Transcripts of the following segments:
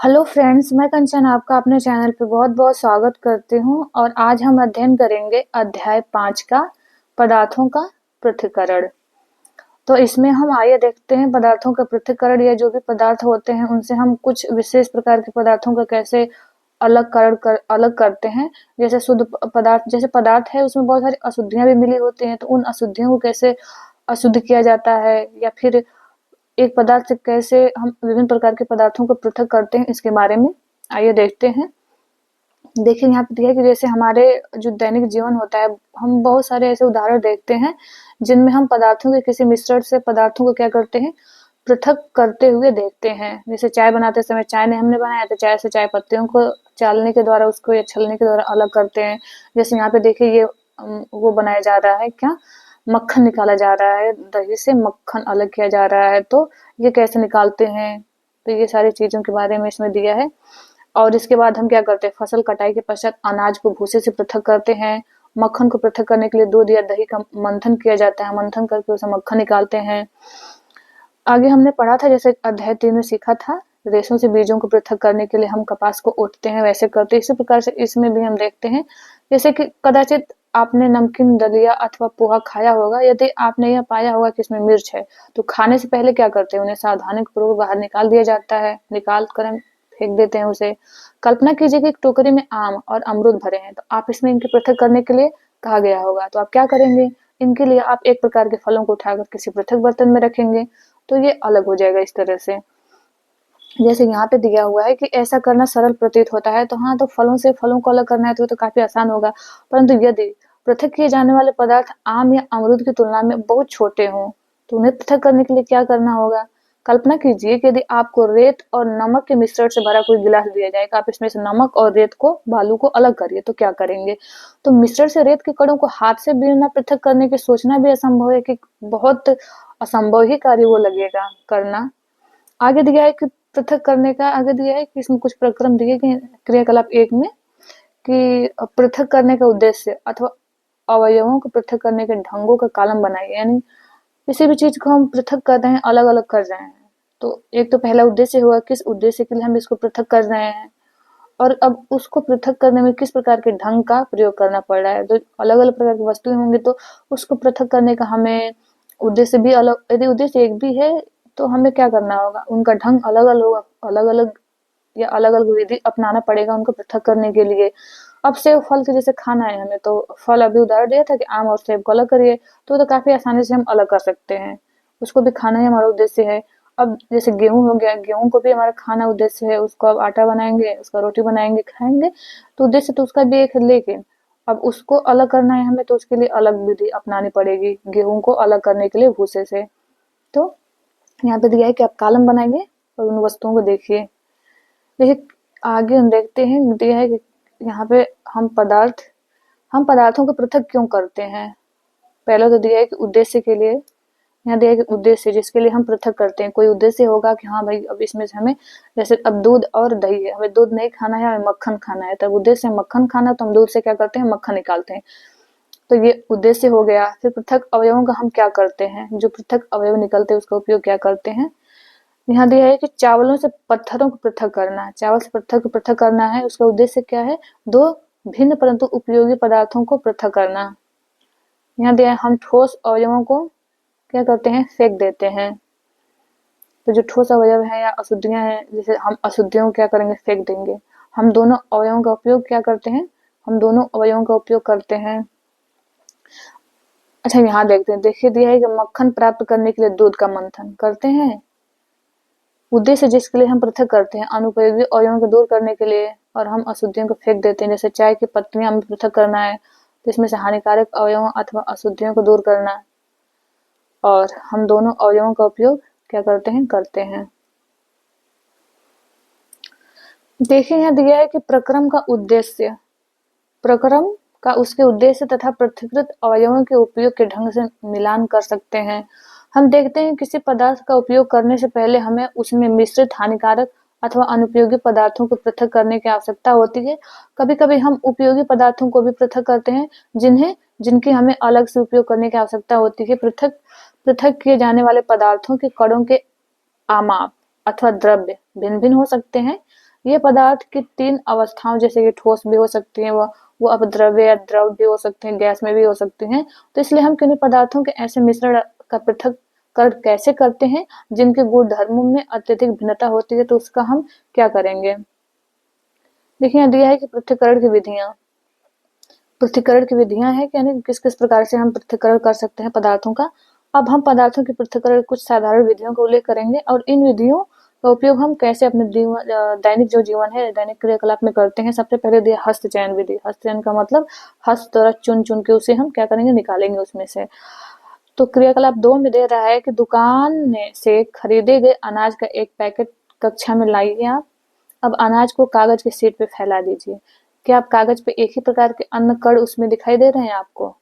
Hello friends, मैं कंचन आपका अपने चैनल पे बहुत बहुत स्वागत करती हूँ। और आज हम अध्ययन करेंगे अध्याय 5 का पदार्थों का पृथक्करण। तो इसमें हम आइए देखते हैं पदार्थों का पृथक्करण या जो भी पदार्थ होते हैं उनसे हम कुछ विशेष प्रकार के पदार्थों का कैसे अलग करते हैं। जैसे शुद्ध पदार्थ, जैसे पदार्थ है उसमें बहुत सारी अशुद्धियां भी मिली होती हैं, तो उन अशुद्धियों को कैसे अशुद्ध किया जाता है, या फिर एक पदार्थ से कैसे हम विभिन्न प्रकार के पदार्थों को पृथक करते हैं, इसके बारे में आइए देखते हैं। देखिए यहाँ पे दिया है कि जैसे हमारे जो दैनिक जीवन होता है, हम बहुत सारे ऐसे उदाहरण देखते हैं जिनमें हम पदार्थों के किसी मिश्रण से पदार्थों को क्या करते हैं, पृथक करते हुए देखते हैं। जैसे चाय बनाते समय चाय ने हमने बनाया तो चाय से चाय पत्तियों को चालने के द्वारा उसको या छलने के द्वारा अलग करते हैं। जैसे यहाँ पे देखिए ये वो बनाया जा रहा है, क्या मक्खन निकाला जा रहा है, दही से मक्खन अलग किया जा रहा है, तो ये कैसे निकालते हैं। तो ये सारी चीजों के बारे में इसमें दिया है। और इसके बाद हम क्या करते हैं, फसल कटाई के पश्चात अनाज को भूसे से पृथक करते हैं। मक्खन को पृथक करने के लिए दूध या दही का मंथन किया जाता है, मंथन करके उसे मक्खन निकालते हैं। आगे हमने पढ़ा था, जैसे अध्याय 3 में सीखा था, रेशों से बीजों को पृथक करने के लिए हम कपास को ओटते हैं, वैसे करते हैं। इसी प्रकार से इसमें भी हम देखते हैं, जैसे कि कदाचित आपने नमकीन दलिया अथवा पोहा खाया होगा, यदि आपने यह पाया होगा कि इसमें मिर्च है, तो खाने से पहले क्या करते हैं, उन्हें सावधानी पूर्वक बाहर निकाल दिया जाता है, निकाल कर हम फेंक देते हैं उसे। कल्पना कीजिए कि एक टोकरी में आम और अमरूद भरे हैं, तो आप इसमें इनके पृथक करने के लिए कहा गया होगा, तो आप क्या करेंगे, इनके लिए आप एक प्रकार के फलों को उठाकर किसी पृथक बर्तन में रखेंगे, तो ये अलग हो जाएगा इस तरह से। जैसे यहाँ पे दिया हुआ है कि ऐसा करना सरल प्रतीत होता है, तो हाँ, तो फलों से फलों को अलग करना है तो काफी आसान होगा। परंतु यदि पृथक किए जाने वाले पदार्थ आम या अमरूद की तुलना में बहुत छोटे हों, तो उन्हें पृथक करने के लिए क्या करना होगा। कल्पना कीजिए कि यदि आपको रेत और नमक के मिश्रण से भरा कोई गिलास दिया जाए, आप इसमें से नमक और रेत को, बालू को अलग करिए, तो क्या करेंगे। तो मिश्रण से रेत के कणों को हाथ से बीनना पृथक करने की सोचना भी असंभव है, कि बहुत असंभव ही कार्य वो लगेगा करना। आगे दिया है कि पृथक करने का, आगे दिया है कि इसमें कुछ प्रक्रम दिए गए क्रियाकलाप 1 में, कि पृथक करने का उद्देश्य अथवा अवयवों को पृथक करने के ढंगों का कॉलम बनाइए। यानी किसी भी चीज को हम पृथक कर रहे हैं, अलग अलग कर रहे हैं, तो एक तो पहला उद्देश्य हुआ, किस उद्देश्य के लिए हम इसको पृथक कर रहे हैं, और अब उसको पृथक करने में किस प्रकार के ढंग का प्रयोग करना पड़ रहा है। तो अलग अलग प्रकार की वस्तुएं होंगी, तो उसको पृथक करने का हमें उद्देश्य भी अलग, यदि उद्देश्य एक भी है तो हमें क्या करना होगा, उनका ढंग अलग अलग होगा, अलग अलग या अलग अलग विधि अपनाना पड़ेगा उनको पृथक करने के लिए। अब सेब फल के जैसे खाना है हमें, तो फल अभी उदाहरण दिया था कि आम और सेब को अलग करिए, तो काफी आसानी से हम अलग कर सकते हैं, उसको भी खाना ही हमारा उद्देश्य है। अब जैसे गेहूं हो गया, गेहूं को भी हमारा खाना उद्देश्य है, उसको अब आटा बनाएंगे, उसका रोटी बनाएंगे, खाएंगे, तो उद्देश्य तो उसका भी एक है, लेकिन अब उसको अलग करना है हमें, तो उसके लिए अलग विधि अपनानी पड़ेगी, गेहूं को अलग करने के लिए भूसे से। तो यहाँ पे दिया है कि आप कॉलम बनाएंगे और उन वस्तुओं को देखिए। देखिए आगे हम देखते हैं, दिया है कि यहाँ पे हम पदार्थों को पृथक क्यों करते हैं। पहला तो दिया है कि उद्देश्य के लिए, यहाँ दिया है कि उद्देश्य जिसके लिए हम पृथक करते हैं, कोई उद्देश्य होगा कि हाँ भाई अब इसमें से हमें, जैसे अब दूध और दही है, हमें दूध नहीं खाना है, हमें मक्खन खाना है, तब उद्देश्य मक्खन खाना, तो हम दूध से क्या करते हैं, मक्खन निकालते हैं, तो ये उद्देश्य हो गया। फिर पृथक अवयवों का हम क्या करते हैं, जो पृथक अवयव निकलते हैं उसका उपयोग क्या करते हैं। यहाँ दिया है कि चावलों से पत्थरों को पृथक करना, चावल से पत्थर को पृथक करना है, उसका उद्देश्य क्या है, दो भिन्न परंतु उपयोगी पदार्थों को पृथक करना। यहाँ दिया है हम ठोस अवयवों को क्या करते हैं, फेंक देते हैं। तो जो ठोस अवयव है या अशुद्धियां हैं, जैसे हम अशुद्धियों को क्या करेंगे, फेंक देंगे। हम दोनों अवयवों का उपयोग क्या करते हैं, हम दोनों अवयवों का उपयोग करते हैं। अच्छा यहाँ देखते हैं, देखिए दिया है कि मक्खन प्राप्त करने के लिए दूध का मंथन करते हैं, उद्देश्य जिसके लिए हम पृथक करते हैं, अनुपयोगी अवयवों को दूर करने के लिए, और हम अशुद्धियों को फेंक देते हैं। जैसे चाय की पत्तियां हमें पृथक करना है, तो इसमें से हानिकारक अवयवों अथवा अशुद्धियों को दूर करना, और हम दोनों अवयवों का उपयोग क्या करते हैं, करते हैं। देखिए यहाँ दिया है कि प्रक्रम का उद्देश्य, प्रक्रम का उसके उद्देश्य तथा पृथक्कृत अवयवों के उपयोग के ढंग से मिलान कर सकते हैं। हम देखते हैं किसी पदार्थ का उपयोग करने से पहले हमें उसमें मिश्रित हानिकारक अथवा अनुपयोगी पदार्थों को पृथक करने की आवश्यकता होती है। कभी कभी हम उपयोगी पदार्थों को भी पृथक करते हैं, जिनकी हमें अलग से उपयोग करने की आवश्यकता होती है। पृथक पृथक किए जाने वाले पदार्थों के कणों के आमाप अथवा द्रव्य भिन्न भिन्न हो सकते हैं, ये पदार्थ की 3 अवस्थाओं जैसे कि ठोस भी हो सकती हैं, वो अपद्रव्य या द्रव भी हो सकते हैं, गैस में भी हो सकती हैं। तो इसलिए हम किन्हीं पदार्थों के ऐसे मिश्रण का पृथक्करण कैसे करते हैं जिनके गुण धर्मों में अत्यधिक भिन्नता होती है, तो उसका हम क्या करेंगे। देखिए यहाँ दिया है कि पृथक्करण की विधियां हैं कि यानी किस किस प्रकार से हम पृथक्करण कर सकते हैं पदार्थों का। अब हम पदार्थों की पृथक्करण कुछ साधारण विधियों का उल्लेख करेंगे और इन विधियों का उपयोग हम कैसे अपने दैनिक जो जीवन है, दैनिक क्रियाकलाप में करते हैं। सबसे पहले दिया हस्त चयन विधि। हस्त चयन का मतलब हस्त द्वारा चुन चुन के उसे हम क्या करेंगे, निकालेंगे उसमें से। तो क्रियाकलाप 2 में दे रहा है कि दुकान में से खरीदे गए अनाज का एक पैकेट कक्षा में लाइए आप। अब अनाज को कागज की शीट पे फैला दीजिए। क्या आप कागज पे एक ही प्रकार के अन्न कण उसमें दिखाई दे रहे हैं आपको?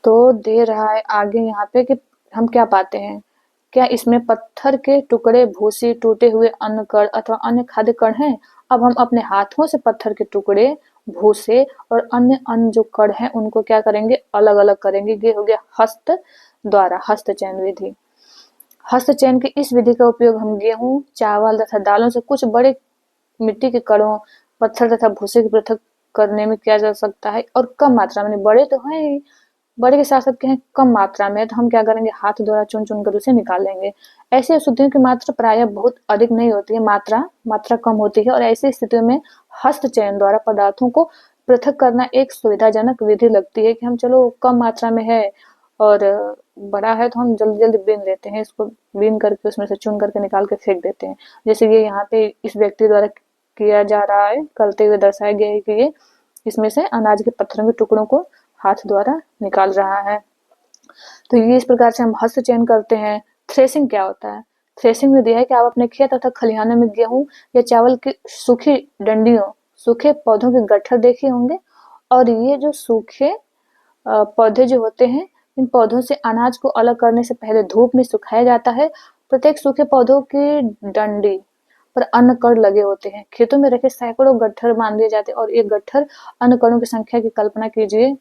तो दे रहा है आगे यहाँ पे कि हम क्या पाते हैं, क्या इसमें पत्थर के टुकड़े, भूसी, टूटे हुए अन्न कण अथवा अन्य खाद्य कण हैं? अब हम अपने हाथों से पत्थर के टुकड़े, भूसे और अन्य अन्न जो कण हैं उनको क्या करेंगे, अलग अलग करेंगे। ये हो गया हस्त द्वारा, हस्त चयन विधि। हस्त चयन की इस विधि का उपयोग हम गेहूं, चावल तथा दालों से कुछ बड़े मिट्टी के कणों, पत्थर तथा भूसे की पृथक करने में किया जा सकता है और कम मात्रा में। बड़े तो हैं ही, बड़े के साथ साथ क्या है, कम मात्रा में, तो हम क्या करेंगे, हाथ द्वारा चुन चुन कर उसे निकाल लेंगे। ऐसी अशुद्धियों की मात्रा प्रायः बहुत अधिक नहीं होती है, मात्रा कम होती है और ऐसी स्थितियों में हस्त चयन द्वारा पदार्थों को पृथक करना एक सुविधाजनक विधि लगती है कि हम चलो कम मात्रा में है और बड़ा है तो हम जल्दी जल्दी बीन लेते हैं, इसको बीन करके उसमें से चुन करके निकाल के फेंक देते हैं। जैसे ये यहाँ पे इस व्यक्ति द्वारा किया जा रहा है, करते हुए दर्शाया गया है कि ये इसमें से अनाज के पत्थरों के टुकड़ों को हाथ द्वारा निकाल रहा है। तो ये इस प्रकार से हम हस्त चयन करते हैं। थ्रेसिंग क्या होता है? थ्रेसिंग में दिया है कि आप अपने खेत तथा खलिहानों में गेहूं या चावल की सूखी डंडियों, सूखे पौधों के गट्ठर देखे होंगे और ये जो सूखे पौधे जो होते हैं, इन पौधों से अनाज को अलग करने से पहले धूप में सुखाया जाता है। प्रत्येक सूखे पौधों की डंडी पर अन्न कण लगे होते हैं। खेतों में रखे सैकड़ों गट्ठर बांध दिए जाते हैं और एक गट्ठर अन्न कणों की संख्या की कल्पना कीजिए,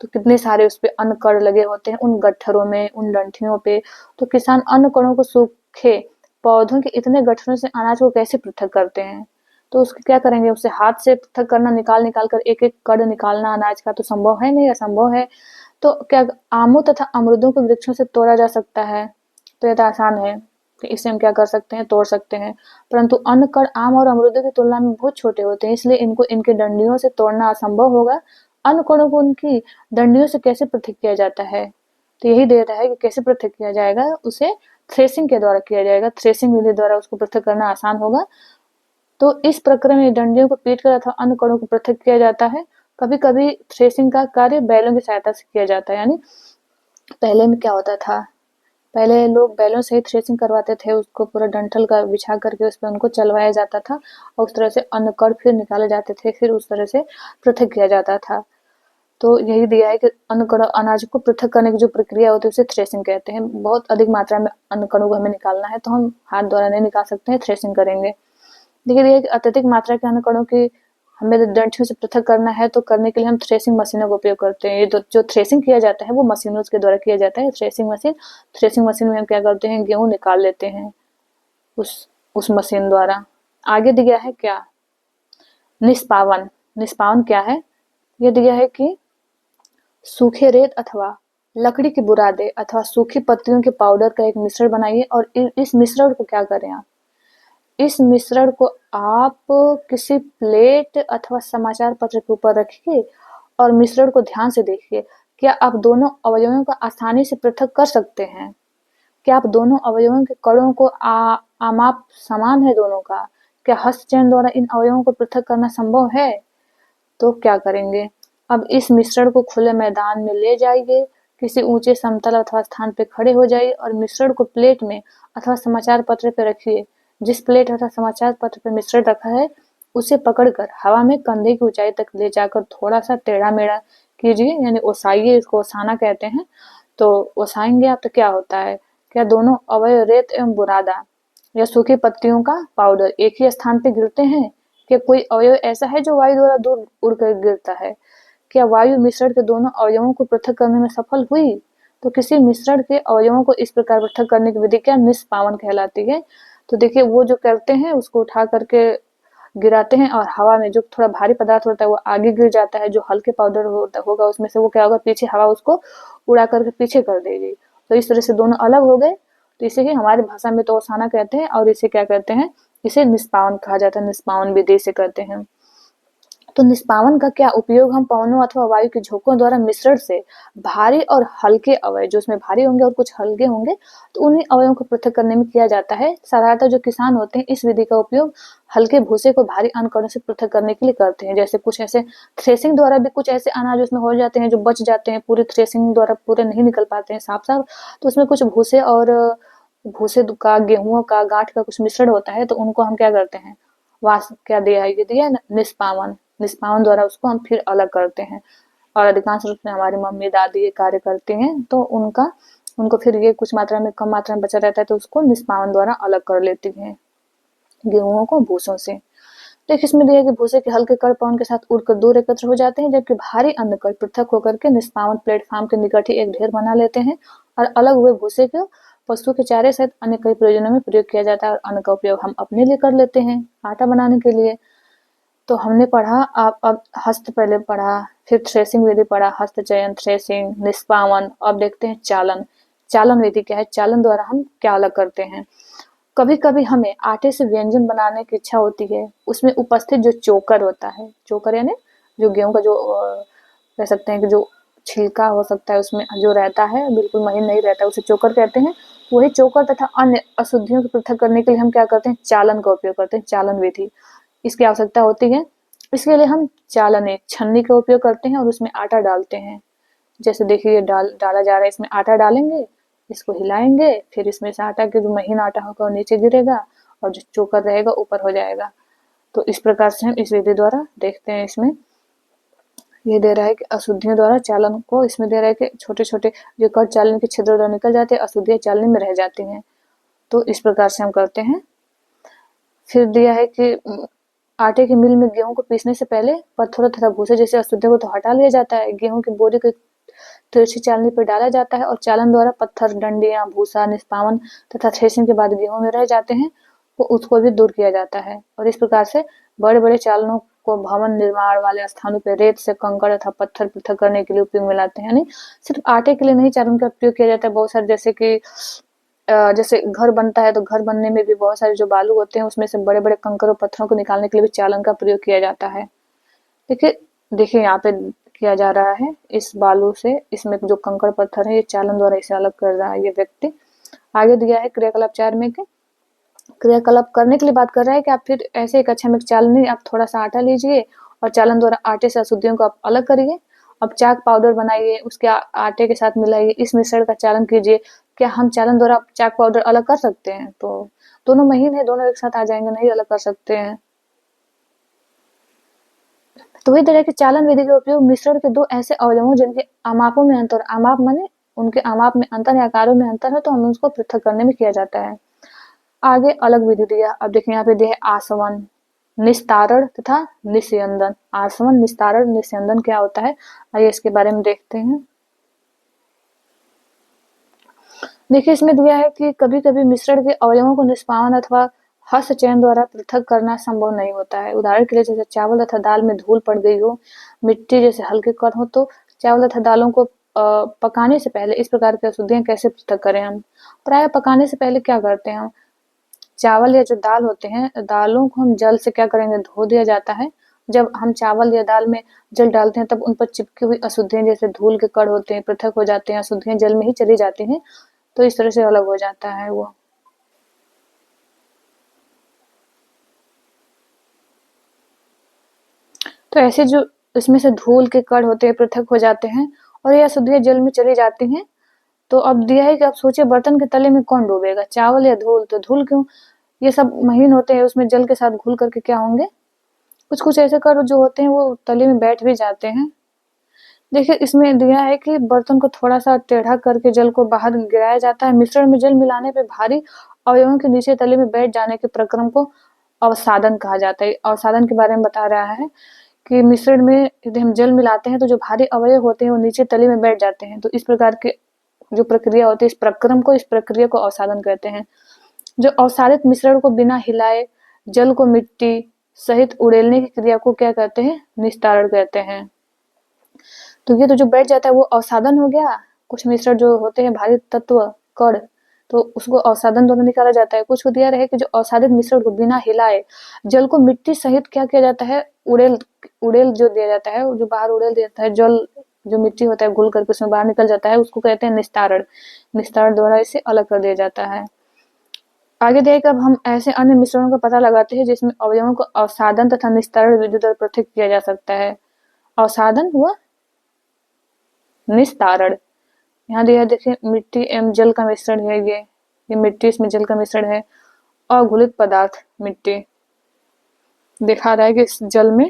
तो कितने सारे उस पे अन्न कण लगे होते हैं उन गट्ठरों में, उन डंठियों पे। तो किसान अन्न कणों को सूखे पौधों के इतने गट्ठरों से अनाज को कैसे पृथक करते हैं? तो उसको क्या करेंगे, उसे हाथ से पृथक करना, निकाल निकाल कर एक एक कण निकालना अनाज का तो संभव है नहीं, असंभव है। तो क्या आमों तथा अमरूदों को वृक्षों से तोड़ा जा सकता है? तो यह तो आसान है कि इसे हम क्या कर सकते हैं, तोड़ सकते हैं। परंतु अन्न कण आम और अमरूदों की तुलना में बहुत छोटे होते हैं, इसलिए इनको इनके डंडियों से तोड़ना असंभव होगा। अन्न कणों को उनकी डंडियों से कैसे पृथक किया जाता है? तो यही दे रहा है कि कैसे पृथक किया जाएगा, उसे थ्रेसिंग के द्वारा किया जाएगा। थ्रेसिंग विधि द्वारा उसको पृथक करना आसान होगा। तो इस प्रक्रिया में डंडियों को पीटकर अथवा अन्य कणों को पृथक किया जाता है। कभी कभी थ्रेसिंग का कार्य बैलों की सहायता से किया जाता है। यानी पहले में क्या होता था, पहले लोग बैलों से ही थ्रेसिंग करवाते थे, उसको पूरा डंठल का बिछा करके उस पर उनको चलवाया जाता था और उस तरह से अन्न कण फिर निकाले जाते थे, फिर उस तरह से पृथक किया जाता था। तो यही दिया है कि अन्न कण अनाज को पृथक करने की जो प्रक्रिया होती है उसे थ्रेसिंग कहते हैं। बहुत अधिक मात्रा में अन्न कणों को हमें निकालना है तो हम हाथ द्वारा नहीं निकाल सकते हैं, थ्रेसिंग करेंगे। देखिए ये अत्यधिक मात्रा के अन्न कणों की हमें डंठियों से पृथक करना है तो करने के लिए हम थ्रेसिंग मशीनों का उपयोग करते हैं। ये जो थ्रेसिंग किया जाता है वो मशीनों के द्वारा किया जाता है। थ्रेसिंग मशीन में हम क्या करते हैं, गेहूं निकाल लेते हैं उस मशीन द्वारा। आगे दिया है क्या, निष्पावन। निष्पावन क्या है, ये दिया है कि सूखे रेत अथवा लकड़ी की बुरादे अथवा सूखी पत्तियों के पाउडर का एक मिश्रण बनाइए और इस मिश्रण को क्या करें, आप इस मिश्रण को आप किसी प्लेट अथवा समाचार पत्र के ऊपर रखिए और मिश्रण को ध्यान से देखिए। क्या आप दोनों अवयवों को आसानी से पृथक कर सकते हैं? क्या आप दोनों अवयवों के कणों को आमाप समान है दोनों का? क्या हस्त चयन द्वारा इन अवयवों को पृथक करना संभव है? तो क्या करेंगे, अब इस मिश्रण को खुले मैदान में ले जाइए, किसी ऊंचे समतल अथवा स्थान पर खड़े हो जाइए और मिश्रण को प्लेट में अथवा समाचार पत्र पर रखिए। जिस प्लेट अथवा समाचार पत्र पर मिश्रण रखा है उसे पकड़कर हवा में कंधे की ऊंचाई तक ले जाकर थोड़ा सा टेढ़ा मेढ़ा कीजिए, यानी ओसाइए, इसको ओसाना कहते हैं। तो ओसाएंगे आप तो क्या होता है, क्या दोनों अवयव रेत एवं बुरादा या सूखी पत्तियों का पाउडर एक ही स्थान पर गिरते हैं? क्या कोई अवयव ऐसा है जो वायु द्वारा दूर उड़कर गिरता है? क्या वायु मिश्रण के दोनों अवयवों को पृथक करने में सफल हुई? तो किसी मिश्रण के अवयवों को इस प्रकार पृथक करने की विधि क्या, निष्पावन कहलाती है। तो देखिए वो जो करते हैं उसको उठा करके गिराते हैं और हवा में जो थोड़ा भारी पदार्थ होता है वो आगे गिर जाता है, जो हल्के पाउडर होगा उसमें से वो क्या होगा, पीछे हवा उसको उड़ा करके पीछे कर देगी। तो इस तरह से दोनों अलग हो गए। तो इसे ही हमारी भाषा में तो ओसाना कहते हैं और इसे क्या कहते हैं, इसे निष्पावन कहा जाता है, निष्पावन विधि से करते हैं। तो निष्पावन का क्या उपयोग, हम पवनों अथवा वायु के झोंकों द्वारा मिश्रण से भारी और हल्के अवयव, जो उसमें भारी होंगे और कुछ हल्के होंगे, तो उन्हीं अवयवों को पृथक करने में किया जाता है। साधारणतः जो किसान होते हैं इस विधि का उपयोग हल्के भूसे को भारी अन्न कणों से पृथक करने के लिए करते हैं। जैसे कुछ ऐसे थ्रेसिंग द्वारा भी कुछ ऐसे अनाज उसमें हो जाते हैं जो बच जाते हैं, पूरे थ्रेसिंग द्वारा पूरे नहीं निकल पाते हैं साफ साफ, तो उसमें कुछ भूसे और भूसे का, गेहूं का, गांठ का कुछ मिश्रण होता है, तो उनको हम क्या करते हैं, वास क्या दिया है, ये दिया है निष्पावन, निष्पावन द्वारा उसको हम फिर अलग करते हैं। और अधिकांश रूप में हमारी मम्मी दादी ये कार्य करती हैं, तो उनको फिर ये कुछ मात्रा में, कम मात्रा में बचा रहता है तो उसको निष्पावन द्वारा अलग कर लेती हैं गेहूं को भूसों से। देखिए इसमें दिया है कि भूसे के हल्के कण पवन के साथ उड़कर दूर एकत्र हो जाते हैं, जबकि भारी अन्न कण पृथक होकर के निष्पावन प्लेटफॉर्म के निकट ही एक ढेर बना लेते हैं और अलग हुए भूसे को पशु के चारे सहित अन्य कई प्रयोजनों में प्रयोग किया जाता है और अन्न का उपयोग हम अपने लिए कर लेते हैं आटा बनाने के लिए। तो हमने पढ़ा, आप अब हस्त पहले पढ़ा, फिर थ्रेसिंग विधि पढ़ा, हस्त चयन, थ्रेसिंग, निष्पावन। अब देखते हैं चालन। चालन विधि क्या है, चालन द्वारा हम क्या अलग करते हैं। कभी कभी हमें आटे से व्यंजन बनाने की इच्छा होती है, उसमें उपस्थित जो चोकर होता है, चोकर यानी जो गेहूं का जो कह सकते हैं कि जो छिलका हो सकता है उसमें जो रहता है, बिल्कुल महीन नहीं रहता, उसे चोकर कहते हैं। वही चोकर तथा अन्य अशुद्धियों को पृथक करने के लिए हम क्या करते हैं, चालन का उपयोग करते हैं, चालन विधि। इसकी आवश्यकता होती है। इसके लिए हम चालन, एक छन्नी का उपयोग करते हैं और उसमें आटा डालते हैं। जैसे देखिए डाला जा रहा है, इसमें आटा डालेंगे, इसको हिलाएंगे, फिर इसमें से आटा के जो महीन आटा होगा वो नीचे गिरेगा और जो चोकर रहेगा ऊपर हो जाएगा। तो इस प्रकार से हम इस विधि द्वारा देखते हैं। इसमें ये दे रहा है कि अशुद्धियों द्वारा चालन को, इसमें दे रहा है कि छोटे छोटे जो कण चालन के छिद्र द्वारा निकल जाते हैं, अशुद्धियां चालन में रह जाती हैं। तो इस प्रकार से हम करते हैं। फिर दिया है कि आटे की मिल में गेहूं को पीसने से पहले पत्थरों तथा भूसे जैसे अशुद्धियों को तो हटा लिया जाता है। गेहूं की बोरी को तिरछी चालनी पर डाला जाता है और चालन द्वारा पत्थर, डंडियां, भूसा, निष्पावन तथा थ्रेसिंग के बाद गेहूं में रह जाते हैं, वो उसको भी दूर किया जाता है। और इस प्रकार से बड़े बड़े चालनों को भवन निर्माण वाले स्थानों पर रेत से कंकड़ तथा पत्थर पृथक करने के लिए उपयोग में लाते हैं। यानी सिर्फ आटे के लिए नहीं चालन का उपयोग किया जाता है, बहुत सारे जैसे कि जैसे घर बनता है तो घर बनने में भी बहुत सारे जो बालू होते हैं उसमें से बड़े बड़े कंकड़ और पत्थरों को निकालने के लिए भी चालन का प्रयोग किया जाता है। देखिए देखिए यहाँ पे किया जा रहा है इस बालू से, इसमें जो कंकड़ पत्थर है ये चालन द्वारा इसे अलग कर रहा है ये व्यक्ति। आगे दिया है क्रियाकलाप 4 में के क्रियाकलाप करने के लिए बात कर रहा है कि आप फिर ऐसे एक अच्छा में चालनी, आप थोड़ा सा आटा लीजिए और चालन द्वारा आटे से अशुद्धियों को आप अलग करिए। अब चाक पाउडर बनाइए, उसके आटे के साथ मिलाइए, इस मिश्रण का चालन कीजिए। क्या हम चालन द्वारा चाक पाउडर अलग कर सकते हैं? तो दोनों महीन है, दोनों एक साथ आ जाएंगे, नहीं अलग कर सकते हैं। तो वही तरह के चालन विधि का उपयोग मिश्रण के दो ऐसे अवयवों जिनके आमापों में अंतर, आमाप माने उनके आमाप में अंतर या आकारों में अंतर है, तो हमें उसको पृथक करने में किया जाता है। आगे अलग विधि दिया। अब देखिए यहाँ पे दिया है आसवन, निस्तारण तथा निस्यंदन। आसवन, निस्तारण, निस्यंदन क्या होता है, आइए इसके बारे में देखते हैं। देखिए इसमें दिया है कि कभी कभी मिश्रण के अवयवों को निष्पावन अथवा हस्त चयन द्वारा पृथक करना संभव नहीं होता है। उदाहरण के लिए जैसे चावल तथा दाल में धूल पड़ गई हो, मिट्टी जैसे हल्के कण हो, तो चावल तथा दालों को पकाने से पहले इस प्रकार की अशुद्धियां कैसे पृथक करें हम। प्राय पकाने से पहले क्या करते हैं हम, चावल या जो दाल होते हैं, दालों को हम जल से क्या करेंगे, धो दिया जाता है। जब हम चावल या दाल में जल डालते हैं तब उन पर चिपकी हुई अशुद्धियां जैसे धूल के कण होते हैं पृथक हो जाते हैं, अशुद्धियां जल में ही चली जाती हैं, तो इस तरह से अलग हो जाता है वो। तो ऐसे जो इसमें से धूल के कण होते हैं पृथक हो जाते हैं और ये अशुद्धियां जल में चली जाती हैं। तो अब दिया है कि आप सोचिए बर्तन के तले में कौन डूबेगा, चावल या धूल? तो धूल क्यों, ये सब महीन होते हैं, उसमें जल के साथ घुल करके क्या होंगे, कुछ कुछ ऐसे कण जो होते हैं वो तले में बैठ भी जाते हैं। देखिए इसमें दिया है कि बर्तन को थोड़ा सा टेढ़ा करके जल को बाहर गिराया जाता है। मिश्रण में जल मिलाने पे भारी अवयवों के नीचे तले में बैठ जाने के प्रक्रम को अवसादन कहा जाता है। अवसादन के बारे में बता रहा है कि मिश्रण में यदि हम जल मिलाते हैं तो जो भारी अवयव होते हैं वो नीचे तले में बैठ जाते हैं, तो इस प्रकार के जो प्रक्रिया होती है, इस प्रक्रम को, इस प्रक्रिया को अवसादन कहते हैं। जो अवसादित मिश्रण को बिना हिलाए जल को मिट्टी सहित उड़ेलने की क्रिया को क्या कहते हैं? निस्तारण कहते हैं। तो ये तो जो बैठ जाता है वो अवसादन हो गया। कुछ मिश्रण जो होते हैं भारी तत्व कण, तो उसको अवसादन द्वारा निकाला जाता है। कुछ को दिया रहे कि जो अवसादित मिश्रण को बिना हिलाए जल को मिट्टी सहित क्या किया जाता है? उड़ेल जो दिया जाता है, जो बाहर उड़ेल दिया जाता है, जल जो मिट्टी होता है घुल करके उसमें बाहर निकल जाता है, उसको कहते हैं निस्तारण। निस्तारण द्वारा इसे अलग कर दिया जाता है। आगे देखिए, अब हम ऐसे अन्य मिश्रणों का पता लगाते हैं जिसमें अवयवों को अवसादन तथा निस्तारण विधि द्वारा पृथक किया जा सकता है। अवसादन हुआ, निस्तारण। यहाँ दिया देखिए मिट्टी एवं जल का मिश्रण है, ये मिट्टी, इसमें जल का मिश्रण है। अघुलित पदार्थ मिट्टी दिखा रहा है कि इस जल में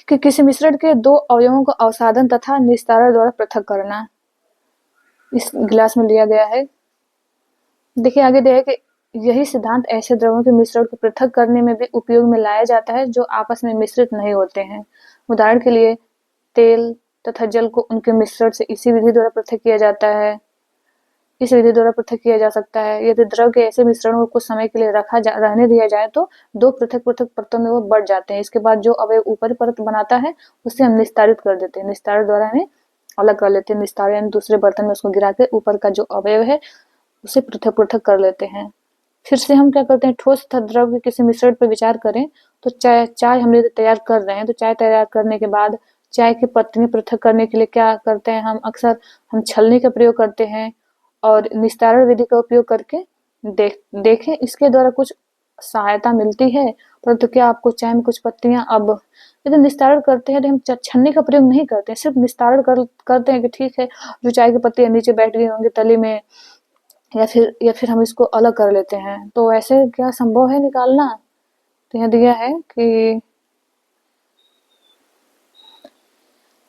कि किसी मिश्रण के दो अवयवों को अवसादन तथा निस्तारण द्वारा पृथक करना इस गिलास में लिया गया है। देखिए आगे दिया है कि यही सिद्धांत ऐसे द्रवों के मिश्रण को पृथक करने में भी उपयोग में लाया जाता है जो आपस में मिश्रित नहीं होते हैं। उदाहरण के लिए तेल तथा जल को उनके मिश्रण से इसी विधि द्वारा पृथक किया जाता है। इस विधि द्वारा पृथक किया जा सकता है। यदि द्रव के ऐसे मिश्रणों को कुछ समय के लिए रहने दिया जाए तो दो पृथक पृथक परतों में वो बढ़ जाते हैं। इसके बाद जो अवयव ऊपरी परत बनाता है उसे हम निस्तारित कर देते हैं। निस्तारण द्वारा हमें अलग कर लेते हैं। निस्तारण यानी दूसरे बर्तन में उसको गिरा के ऊपर का जो अवयव है उसे पृथक पृथक कर लेते हैं। फिर से हम क्या करते हैं, ठोस तथा द्रव के किसी मिश्रण पर विचार करें तो चाय हम तैयार कर रहे हैं, तो चाय तैयार करने के बाद चाय की पत्तियां पृथक करने के लिए क्या करते हैं, हम अक्सर छलनी का प्रयोग करते हैं और निस्तारण विधि का उपयोग करके देखें इसके द्वारा कुछ सहायता मिलती है। परंतु क्या आपको चाय में कुछ पत्तियां अब यदि निस्तारण करते हैं तो हम छन्नी का प्रयोग नहीं करते हैं, सिर्फ निस्तारण करते हैं कि ठीक है जो चाय की पत्तियां नीचे बैठ गई होंगी तली में, या फिर हम इसको अलग कर लेते हैं। तो ऐसे क्या संभव है निकालना? तो यहाँ दिया है कि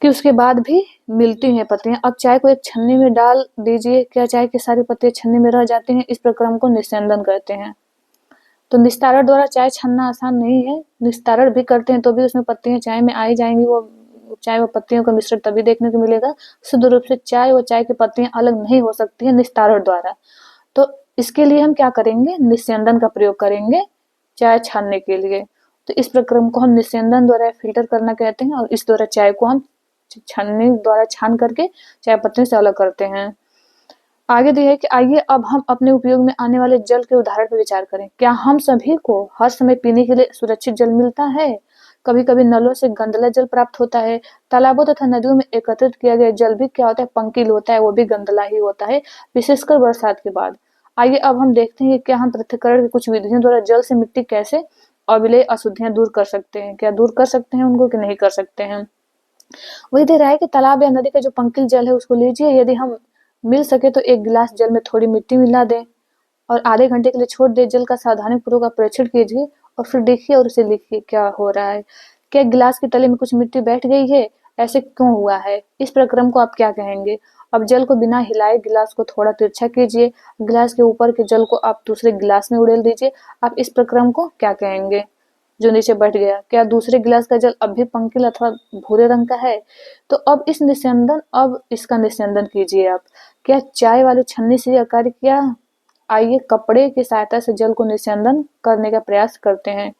उसके बाद भी मिलती हैं पत्तियां। अब चाय को एक छन्नी में डाल दीजिए, क्या चाय की सारी पत्तियां छन्नी में रह जाती हैं? इस प्रक्रम को निस्यंदन कहते हैं। तो निस्तारण द्वारा चाय छनना आसान नहीं है। निस्तारण भी करते हैं तो भी उसमें पत्तियां चाय में आई जाएंगी, वो चाय व पत्तियों का मिश्रण तभी देखने को मिलेगा। शुद्ध रूप से चाय व चाय की पत्तियां अलग नहीं हो सकती है निस्तारण द्वारा। तो इसके लिए हम क्या करेंगे, निस्यंदन का प्रयोग करेंगे चाय छानने के लिए। तो इस प्रक्रम को हम निस्यंदन द्वारा फिल्टर करना कहते हैं और इस द्वारा चाय को हम छन्नी द्वारा छान करके चाय पत्तियों से अलग करते हैं। आगे दिया है कि आइए अब हम अपने उपयोग में आने वाले जल के उदाहरण पर विचार करें। क्या हम सभी को हर समय पीने के लिए सुरक्षित जल मिलता है? कभी कभी नलों से गंदला जल प्राप्त होता है। तालाबों तथा नदियों में एकत्रित किया गया जल भी क्या होता है, पंकिल होता है, वो भी गंदला ही होता है, विशेषकर बरसात के बाद। आइए अब हम देखते हैं कि क्या हम पृथक्करण की कुछ विधियों द्वारा जल से मिट्टी कैसे अविलेय अशुद्धियां दूर कर सकते हैं। क्या दूर कर सकते हैं उनको कि नहीं कर सकते हैं? वही दे रहा है कि तालाब या नदी का जो पंकिल जल है उसको लीजिए, यदि हम मिल सके तो एक गिलास जल में थोड़ी मिट्टी मिला दें और आधे घंटे के लिए छोड़ दें। जल का सावधानीपूर्वक परीक्षण कीजिए और फिर देखिए और उसे लिखिए क्या हो रहा है। क्या गिलास की तले में कुछ मिट्टी बैठ गई है? ऐसे क्यों हुआ है? इस प्रक्रम को आप क्या कहेंगे? अब जल को बिना हिलाए गिलास को थोड़ा तिरछा कीजिए। गिलास के ऊपर के जल को आप दूसरे गिलास में उड़ेल दीजिए। आप इस प्रक्रम को क्या कहेंगे जो नीचे बैठ गया? क्या दूसरे गिलास का जल अब भी पंकिल अथवा भूरे रंग का है? तो अब इसका निस्यंदन कीजिए आप। क्या चाय वाली छन्नी से यह कार्य किया? आइए कपड़े की सहायता से जल को निस्यंदन करने का प्रयास करते हैं।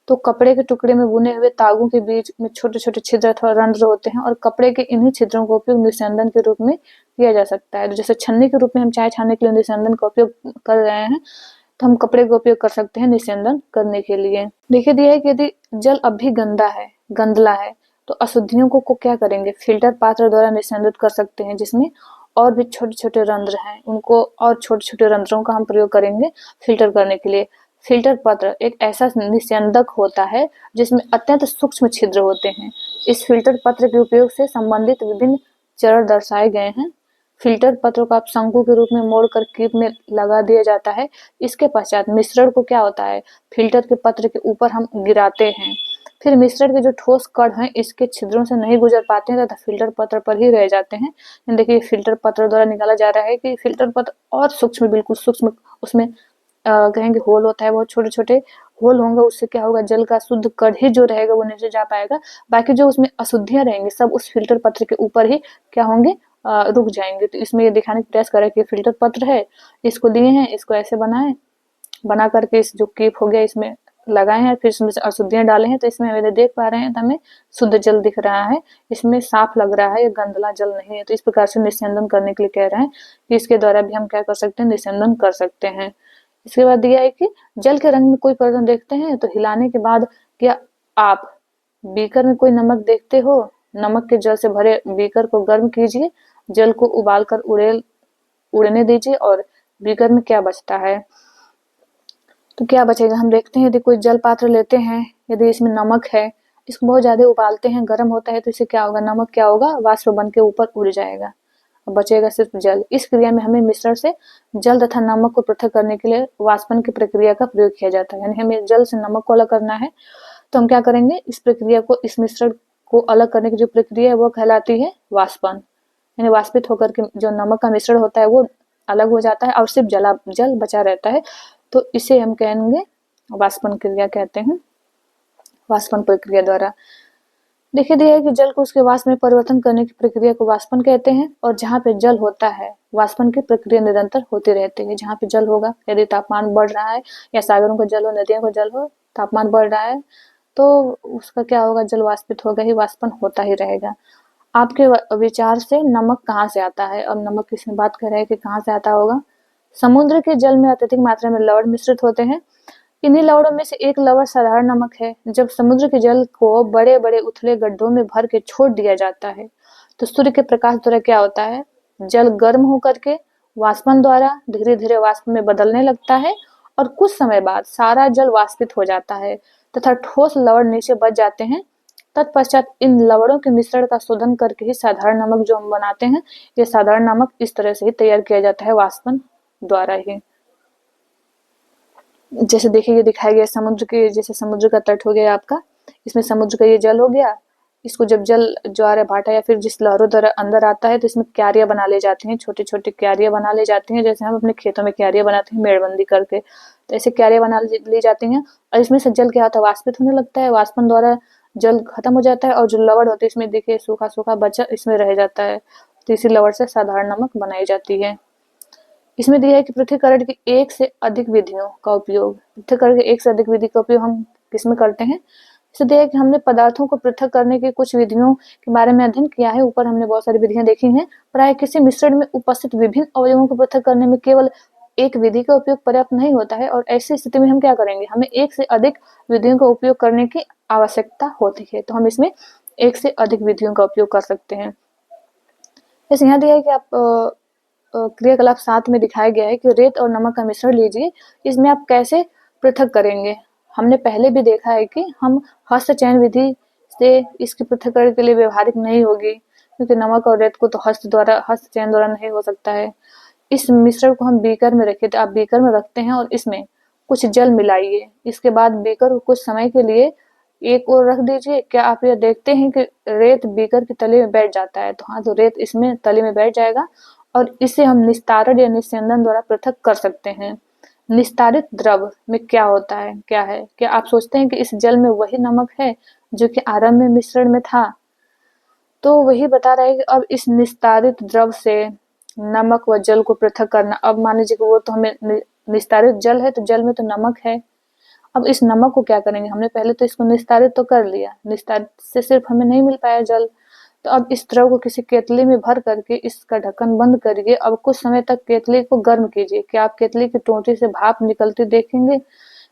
तो कपड़े के टुकड़े में बुने हुए तागों के बीच में छोटे छोटे छिद्र अथवा रंध्र होते हैं और कपड़े के इन्हीं छिद्रों का उपयोग निस्यंदन के रूप में किया जा सकता है। तो जैसे छन्नी के रूप में हम चाय छानने के लिए निस्यंदन का उपयोग कर रहे हैं, तो हम कपड़े का उपयोग कर सकते हैं निस्यंदन करने के लिए। देखिए दिया है कि यदि जल अब भी गंदला है तो अशुद्धियों को क्या करेंगे, फिल्टर पात्र द्वारा निस्यंदित कर सकते हैं, जिसमें और भी छोटे छोटे रंध्र हैं, उनको और छोटे छोटे रंध्रों का हम प्रयोग करेंगे फिल्टर करने के लिए। फिल्टर पत्र एक ऐसा निस्यंदक होता है जिसमें अत्यंत सूक्ष्म छिद्र होते हैं। इस फिल्टर पत्र के उपयोग से संबंधित विभिन्न चरण दर्शाए गए हैं। फिल्टर पत्र को आप शंकु के रूप में मोड़कर कीप में लगा दिया जाता है। इसके पश्चात मिश्रण को क्या होता है, फिल्टर के पत्र के ऊपर हम गिराते हैं। फिर मिश्रण के जो ठोस कण हैं इसके छिद्रों से नहीं गुजर पाते हैं तथा फिल्टर पत्र पर ही रह जाते हैं। देखिए फिल्टर पत्र द्वारा निकाला जा रहा है कि फिल्टर पत्र और सूक्ष्म, बिल्कुल सूक्ष्म, उसमें कहेंगे होल होता है, बहुत छोटे छोटे होल होंगे। उससे क्या होगा, जल का शुद्ध कण ही जो रहेगा वो नीचे जा पाएगा। बाकी जो उसमें अशुद्धियां रहेंगी सब उस फिल्टर पत्र के ऊपर ही क्या होंगे, रुक जाएंगे। तो इसमें ये दिखाने का प्रयास करें कि फिल्टर पत्र है, इसको लिए हैं, इसको ऐसे बनाएं बना करके इस जो कीप हो गया इसमें लगाए हैं, फिर इसमें से अशुद्धियां डाले हैं, तो इसमें हमें देख पा रहे हैं तो हमें शुद्ध जल दिख रहा है, इसमें साफ लग रहा है, ये गंदला जल नहीं है। तो इस प्रकार से निस्यंदन करने के लिए कह रहे हैं कि इसके द्वारा भी हम क्या कर सकते हैं, निस्यंदन कर सकते हैं। इसके बाद दिया है कि जल के रंग में कोई परिवर्तन देखते हैं तो हिलाने के बाद क्या आप बीकर में कोई नमक देखते हो, नमक के जल से भरे बीकर को गर्म कीजिए, जल को उबाल कर उड़ने दीजिए और बीकर में क्या बचता है, तो क्या बचेगा हम देखते हैं। यदि कोई जल पात्र लेते हैं, यदि इसमें नमक है, इसको बहुत ज्यादा उबालते हैं, गर्म होता है, तो इससे क्या होगा, नमक क्या होगा, वाष्प बन के ऊपर उड़ जाएगा, बचेगा सिर्फ जल। इस क्रिया में हमें मिश्रण से जल तथा नमक को पृथक करने के लिए वाष्पन की प्रक्रिया का प्रयोग किया जाता है। यानी हमें जल से नमक को अलग करना है, तो हम क्या करेंगे, इस प्रक्रिया को, इस मिश्रण को अलग करने की जो प्रक्रिया है वो कहलाती है वाष्पन। यानी वाष्पित होकर के जो नमक का मिश्रण होता है वो अलग हो जाता है और सिर्फ जल बचा रहता है, तो इसे हम कहेंगे वाष्पन क्रिया कहते हैं, वाष्पन प्रक्रिया द्वारा। देखिए दिया है कि जल को उसके वाष्प में परिवर्तन करने की प्रक्रिया को वाष्पन कहते हैं, और जहाँ पे जल होता है वाष्पन की प्रक्रिया निरंतर होती रहती है। जहाँ पे जल होगा, यदि तापमान बढ़ रहा है या सागरों का जल हो, नदियों का जल हो, तापमान बढ़ रहा है तो उसका क्या होगा, जल वाष्पित होगा ही, वाष्पन होता ही रहेगा। आपके विचार से नमक कहाँ से आता है, अब नमक की इसमें बात कर रहे हैं कि कहाँ से आता होगा। समुद्र के जल में अत्यधिक मात्रा में लवण मिश्रित होते हैं, इन्हीं लवणों में से एक लवण साधारण नमक है। जब समुद्र के जल को बड़े बड़े उथले गड्ढों में भर के छोड़ दिया जाता है तो सूर्य के प्रकाश द्वारा क्या होता है, जल गर्म होकर के वाष्पन द्वारा धीरे धीरे वाष्प में बदलने लगता है और कुछ समय बाद सारा जल वाष्पित हो जाता है तथा ठोस लवण नीचे बच जाते हैं। तत्पश्चात इन लवणों के मिश्रण का शोधन करके ही साधारण नमक जो हम बनाते हैं, ये साधारण नमक इस तरह से ही तैयार किया जाता है, वाष्पन द्वारा ही। जैसे देखिए ये दिखाया गया समुद्र के, जैसे समुद्र का तट हो गया आपका, इसमें समुद्र का ये जल हो गया, इसको जब जल ज्वार भाटा या फिर जिस लहरों द्वारा अंदर आता है तो इसमें क्यारियां बना ले जाती हैं, छोटी छोटी क्यारियां बना ले जाती हैं, जैसे हम अपने खेतों में क्यारियां बनाते हैं मेड़बंदी करके, तो ऐसे क्यारियां बना ली जाती हैं और इसमें से जल क्या होता है, वाष्पित होने लगता है, वाष्पन द्वारा जल खत्म हो जाता है और जो लवण होती है इसमें देखिए सूखा सूखा बचा इसमें रह जाता है, तो इसी लवण से साधारण नमक बनाई जाती है। इसमें दिया है कि पृथक्करण की एक से अधिक विधियों का उपयोग, पृथक्करण की एक से अधिक विधि का उपयोग हम किसमें करते हैं, इसे दिया है कि हमने पदार्थों को पृथक करने की कुछ विधियों के बारे में अध्ययन किया है। ऊपर हमने बहुत सारी विधियां देखी हैं। प्राय किसी मिश्रण में उपस्थित विभिन्न अवयवों को पृथक करने में केवल एक विधि का उपयोग पर्याप्त नहीं होता है और ऐसी स्थिति में हम क्या करेंगे, हमें एक से अधिक विधियों का उपयोग करने की आवश्यकता होती है, तो हम इसमें एक से अधिक विधियों का उपयोग कर सकते हैं। जैसे यहाँ दिया है कि आप क्रियाकलाप 7 में दिखाया गया है कि रेत और नमक का मिश्रण लीजिए, इसमें आप कैसे पृथक करेंगे। हमने पहले भी देखा है कि हम हस्त चयन विधि से इसकी पृथक्करण के लिए व्यवहारिक नहीं होगी, क्योंकि नमक और रेत को तो हस्त चयन द्वारा नहीं हो सकता है। इस मिश्रण को हम बीकर में रखे, तो आप बीकर में रखते हैं और इसमें कुछ जल मिलाइए, इसके बाद बीकर को कुछ समय के लिए एक ओर रख दीजिए। क्या आप ये देखते हैं कि रेत बीकर की तली में बैठ जाता है, तो हाँ, तो रेत इसमें तली में बैठ जाएगा और इसे हम निस्तारण या निस्यंदन द्वारा पृथक कर सकते हैं। निस्तारित द्रव में क्या होता है, क्या है, क्या आप सोचते हैं कि इस जल में वही नमक है जो कि आरंभ में मिश्रण में था, तो वही बता रहा है कि अब इस निस्तारित द्रव से नमक व जल को पृथक करना। अब मान लीजिए कि वो तो हमें निस्तारित जल है, तो जल में तो नमक है, अब इस नमक को क्या करेंगे, हमने पहले तो इसको निस्तारित तो कर लिया, निस्तारित से सिर्फ हमें नहीं मिल पाया जल, तो अब इस द्रव को किसी केतली में भर करके इसका ढक्कन बंद करिए। अब कुछ समय तक केतली को गर्म कीजिए। क्या आप केतली की टोंटी से भाप निकलती देखेंगे,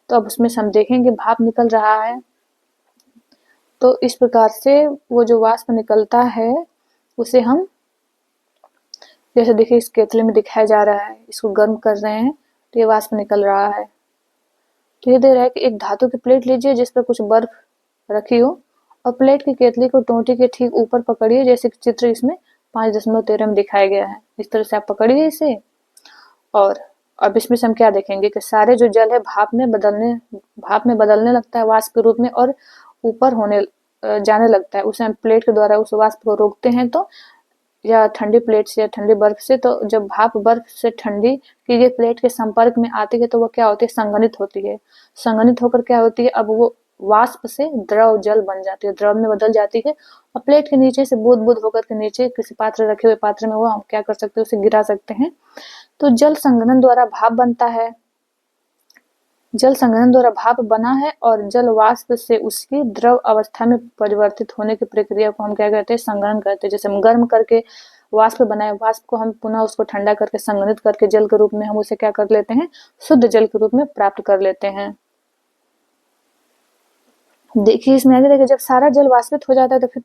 तो अब उसमें से हम देखेंगे भाप निकल रहा है। तो इस प्रकार से वो जो वाष्प निकलता है उसे हम, जैसे देखिए इस केतली में दिखाया जा रहा है, इसको गर्म कर रहे हैं तो ये वाष्प निकल रहा है। तो ये दे रहा है कि एक धातु की प्लेट लीजिए जिस पर कुछ बर्फ रखी हो और प्लेट की केतली को टोंटी के ठीक ऊपर पकड़िए, जैसे चित्र इसमें 5.13 में दिखाया गया है। इस तरह से आप पकड़िए इसे, और अब इसमें से हम क्या देखेंगे कि सारे जो जल है भाप में बदलने लगता है वाष्प के रूप में और ऊपर होने जाने लगता है। उसे हम प्लेट के द्वारा उस वाष्प को रोकते हैं, तो या ठंडी प्लेट से या ठंडी बर्फ से, तो जब भाप बर्फ से ठंडी की गई प्लेट के संपर्क में आती है तो वो क्या होती है, संघनित होती है। संघनित होकर क्या होती है, अब वो वाष्प से द्रव जल बन जाती है, द्रव में बदल जाती है और प्लेट के नीचे से बूंद बूंद होकर के नीचे किसी पात्र रखे हुए पात्र में वो हम क्या कर सकते हैं, उसे गिरा सकते हैं। तो जल संघनन द्वारा भाप बनता है। जल संघनन द्वारा भाप बना है और जल वाष्प से उसकी द्रव अवस्था में परिवर्तित होने की प्रक्रिया को हम क्या कहते हैं, संघनन कहते हैं। जैसे हम गर्म करके वाष्प बनाए, वाष्प को हम पुनः उसको ठंडा करके संघनित करके जल के रूप में हम उसे क्या कर लेते हैं, शुद्ध जल के रूप में प्राप्त कर लेते हैं। देखिए इसमें आगे देखिए, जब सारा जल वाष्पित हो जाता है तो फिर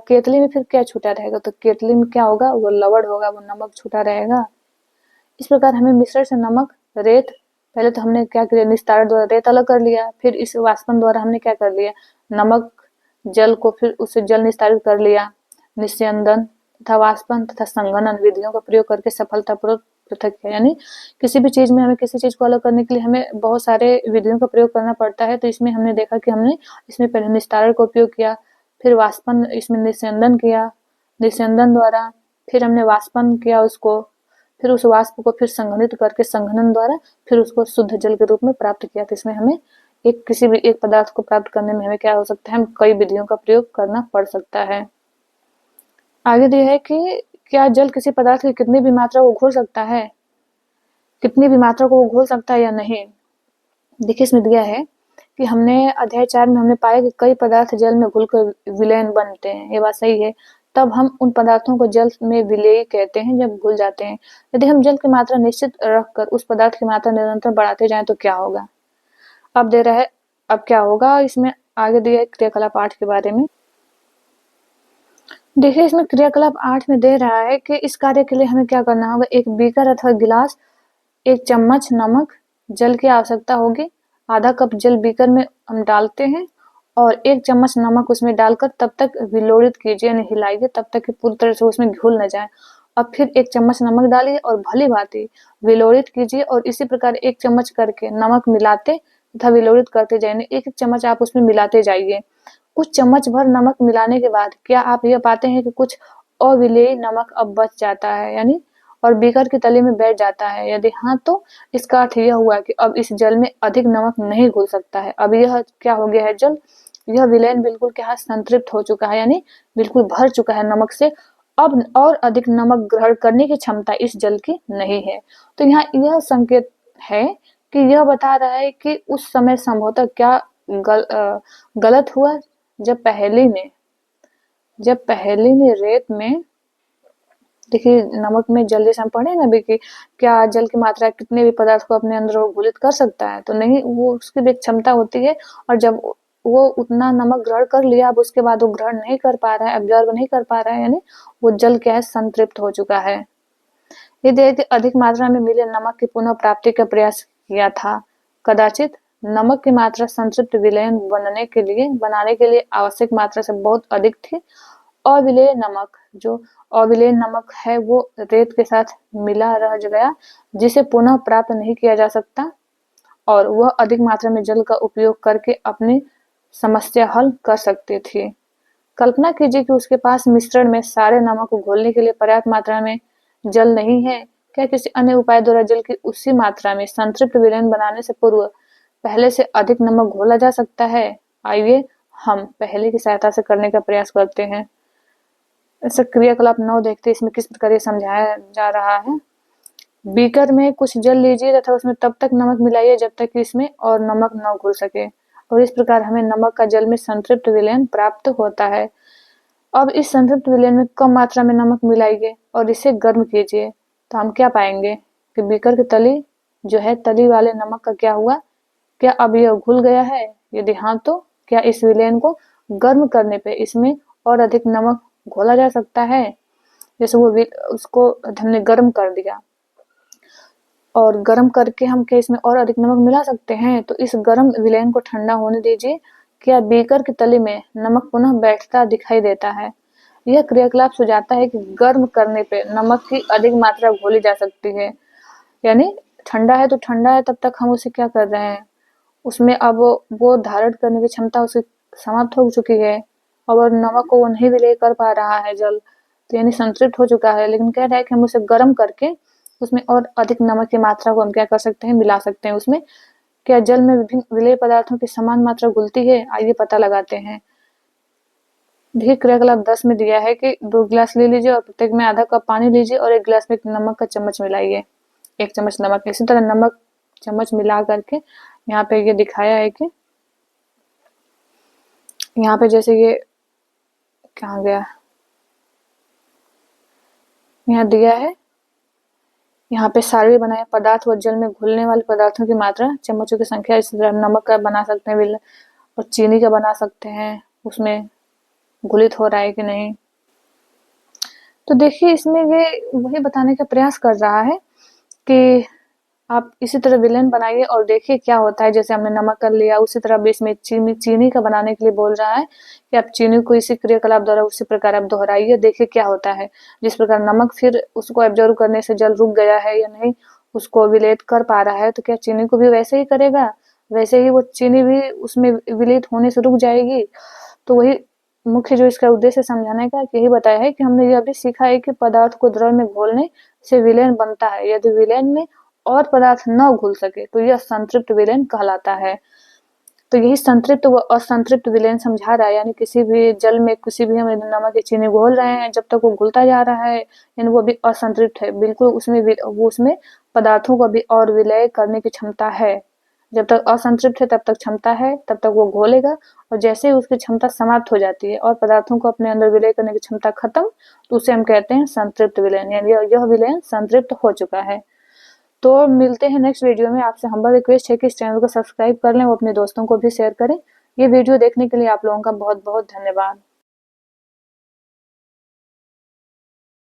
केतली में फिर क्या छूटा रहेगा, तो केतली में क्या होगा, वो लवण होगा, वो नमक छूटा रहेगा। इस प्रकार हमें मिश्रण से नमक, रेत, पहले तो हमने क्या किया, निस्तारण द्वारा रेत अलग कर लिया, फिर इस वाष्पन द्वारा हमने क्या कर लिया, नमक जल को फिर उसे जल निस्तारित कर लिया। निस्यंदन तथा वाष्पन तथा संघनन विधियों का प्रयोग करके सफलतापूर्वक पृथक किया। यानी किसी भी चीज में हमें किसी चीज को अलग करने के लिए हमें बहुत सारे विधियों का प्रयोग करना पड़ता है। तो इसमें हमने देखा कि हमने इसमें पहले निस्तारण का उपयोग किया, फिर वाष्पन, इसमें निस्यंदन किया, निस्यंदन द्वारा फिर हमने वाष्पन किया उसको, फिर उस वाष्प को फिर संघनित करके संघनन द्वारा फिर उसको शुद्ध जल के रूप में प्राप्त किया। तो इसमें हमें किसी भी एक पदार्थ को प्राप्त करने में हमें क्या हो सकता है, हम कई विधियों का प्रयोग करना पड़ सकता है। आगे दिया है कि क्या जल किसी पदार्थ की कितनी भी मात्रा को घोल सकता है, कितनी भी मात्रा को वो घोल सकता है या नहीं। देखिए इसमें दिया है कि हमने अध्याय 4 में हमने पाया कि कई पदार्थ जल में घुलकर विलयन बनते हैं, ये बात सही है। तब हम उन पदार्थों को जल में विलेय कहते हैं जब घुल जाते हैं। यदि हम जल की मात्रा निश्चित रखकर उस पदार्थ की मात्रा निरंतर बढ़ाते जाएं तो क्या होगा। अब दे रहा है, अब क्या होगा, इसमें आगे दिया है क्रियाकलाप 8 के बारे में। देखिए इसमें क्रियाकलाप 8 में दे रहा है कि इस कार्य के लिए हमें क्या करना होगा, एक बीकर अथवा गिलास, 1 चम्मच नमक, जल की आवश्यकता होगी। आधा कप जल बीकर में हम डालते हैं और 1 चम्मच नमक उसमें डालकर तब तक विलोड़ित कीजिए, यानी हिलाइए तब तक कि पूरी तरह से उसमें घुल न जाए। अब फिर 1 चम्मच नमक डालिए और भली भांति विलोड़ित कीजिए और इसी प्रकार 1 चम्मच करके नमक मिलाते तथा विलोड़ित करते जाइए। 1-1 चम्मच आप उसमें मिलाते जाइए। कुछ चम्मच भर नमक मिलाने के बाद क्या आप यह पाते हैं कि कुछ अविलेय नमक अब बच जाता है, यानी और बीकर की तली में बैठ जाता है। यदि हाँ तो इसका अर्थ यह हुआ कि अब इस जल में अधिक नमक नहीं घुल सकता है। अब यह क्या हो गया है, जल, यह विलयन बिल्कुल क्या संतृप्त हो चुका है, यानी बिल्कुल भर चुका है नमक से। अब और अधिक नमक ग्रहण करने की क्षमता इस जल की नहीं है। तो यहाँ यह संकेत है कि यह बता रहा है कि उस समय संभवतः क्या गलत हुआ, जब पहेली ने रेत में, देखिए नमक में जल, जैसे हम पढ़े ना अभी कि क्या जल की मात्रा कितने भी पदार्थ को अपने अंदर घुलित कर सकता है, तो नहीं, वो उसकी भी एक क्षमता होती है। और जब वो उतना नमक ग्रहण कर लिया, अब उसके बाद वो ग्रहण नहीं कर पा रहा है, एब्जॉर्ब नहीं कर पा रहा है, यानी वो जल क्या है, संतृप्त हो चुका है। यदि अधिक मात्रा में मिले नमक की पुनः प्राप्ति का प्रयास किया था, कदाचित नमक की मात्रा संतृप्त विलयन बनाने के लिए आवश्यक मात्रा से बहुत अधिक थी। अविलेय नमक, जो अविलेय नमक है वो रेत के साथ मिला रह गया, जिसे पुनः प्राप्त नहीं किया जा सकता, और वह अधिक मात्रा में जल का उपयोग करके अपनी समस्या हल कर सकती थी। कल्पना कीजिए कि उसके पास मिश्रण में सारे नमक को घोलने के लिए पर्याप्त मात्रा में जल नहीं है। क्या किसी अन्य उपाय द्वारा जल की उसी मात्रा में संतृप्त विलयन बनाने से पूर्व पहले से अधिक नमक घोला जा सकता है? आइए हम पहले की सहायता से करने का प्रयास करते हैं। ऐसा क्रियाकलाप 9 देखते हैं, इसमें किस प्रकार ये समझाया जा रहा है। बीकर में कुछ जल लीजिए तथा उसमें तब तक नमक मिलाइए जब तक कि इसमें और नमक न घुल सके, और इस प्रकार हमें नमक का जल में संतृप्त विलयन प्राप्त होता है। अब इस संतृप्त विलयन में कम मात्रा में नमक मिलाइए और इसे गर्म कीजिए, तो हम क्या पाएंगे कि बीकर की तली जो है, तली वाले नमक का क्या हुआ, क्या अब यह घुल गया है? यदि हाँ तो क्या इस विलयन को गर्म करने पे इसमें और अधिक नमक घोला जा सकता है? जैसे वो उसको हमने गर्म कर दिया और गर्म करके हम क्या इसमें और अधिक नमक मिला सकते हैं? तो इस गर्म विलयन को ठंडा होने दीजिए। क्या बीकर की तली में नमक पुनः बैठता दिखाई देता है? यह क्रियाकलाप सुझाता है कि गर्म करने पे नमक की अधिक मात्रा घोली जा सकती है। यानी ठंडा है तो ठंडा है, तब तक हम उसे क्या कर रहे हैं, उसमें अब वो धारण करने की क्षमता उसकी समाप्त हो चुकी है और नमक को वो नहीं विलय कर पा रहा है जल, तो यानी संतृप्त हो चुका है। लेकिन कह रहा है कि हम उसे गर्म करके उसमें और अधिक नमक की मात्रा को हम क्या कर सकते हैं, मिला सकते हैं उसमें। क्या जल में विभिन्न विलेय पदार्थों की समान मात्रा घुलती है? आइए पता लगाते हैं। देखिए क्रियाकलाप 10 में दिया है कि 2 गिलास ले लीजिए और प्रत्येक में आधा कप पानी लीजिए और 1 गिलास में नमक का चम्मच मिलाइए, 1 चम्मच नमक। इसी तरह नमक चम्मच मिला करके यहाँ पे ये दिखाया है कि यहाँ पे जैसे ये कहाँ गया, यहाँ दिया है, यहाँ पे सारे बनाए पदार्थ व जल में घुलने वाले पदार्थों की मात्रा, चम्मचों की संख्या, इसी तरह नमक का बना सकते हैं और चीनी का बना सकते हैं, उसमें घुलित हो रहा है कि नहीं। तो देखिए इसमें ये वही बताने का प्रयास कर रहा है कि आप इसी तरह विलेन बनाइए और देखिए क्या होता है। जैसे हमने नमक कर लिया, उसी तरह अब इसमें चीनी का बनाने के लिए बोल रहा है कि आप चीनी को इसी क्रियाकलाप द्वारा उसी प्रकार आप दोहराइए, देखिए क्या होता है। जिस प्रकार नमक फिर उसको एब्जॉर्व करने से जल रुक गया है या नहीं, उसको विलेत कर पा रहा है, तो क्या चीनी को भी वैसे ही करेगा, वैसे ही वो चीनी भी उसमें विलेत होने से रुक जाएगी। तो वही मुख्य जो इसका उद्देश्य समझाने का यही बताया है कि हमने ये अभी सीखा है कि पदार्थ को द्रव में घोलने से विलेन बनता है। यदि विलेन में और पदार्थ न घुल सके तो यह संतृप्त विलेन कहलाता है। तो यही संतृप्त व असंतृप्त विलेन समझा रहा है, यानी किसी भी जल में किसी भी हम नमक या चीनी घोल रहे हैं, जब तक वो घुलता जा रहा है यानी वो भी असंतृप्त है, बिल्कुल उसमें पदार्थों को भी और विलय करने की क्षमता है। जब तक असंतृप्त है तब तक क्षमता है, तब तक वो घोलेगा, और जैसे ही उसकी क्षमता समाप्त हो जाती है और पदार्थों को अपने अंदर विलय करने की क्षमता खत्म, तो उसे हम कहते हैं संतृप्त विलयन, यानी यह विलयन संतृप्त हो चुका है। तो मिलते हैं नेक्स्ट वीडियो में। आपसे हम्बल रिक्वेस्ट है कि इस चैनल को सब्सक्राइब कर लें और अपने दोस्तों को भी शेयर करें। ये वीडियो देखने के लिए आप लोगों का बहुत बहुत धन्यवाद।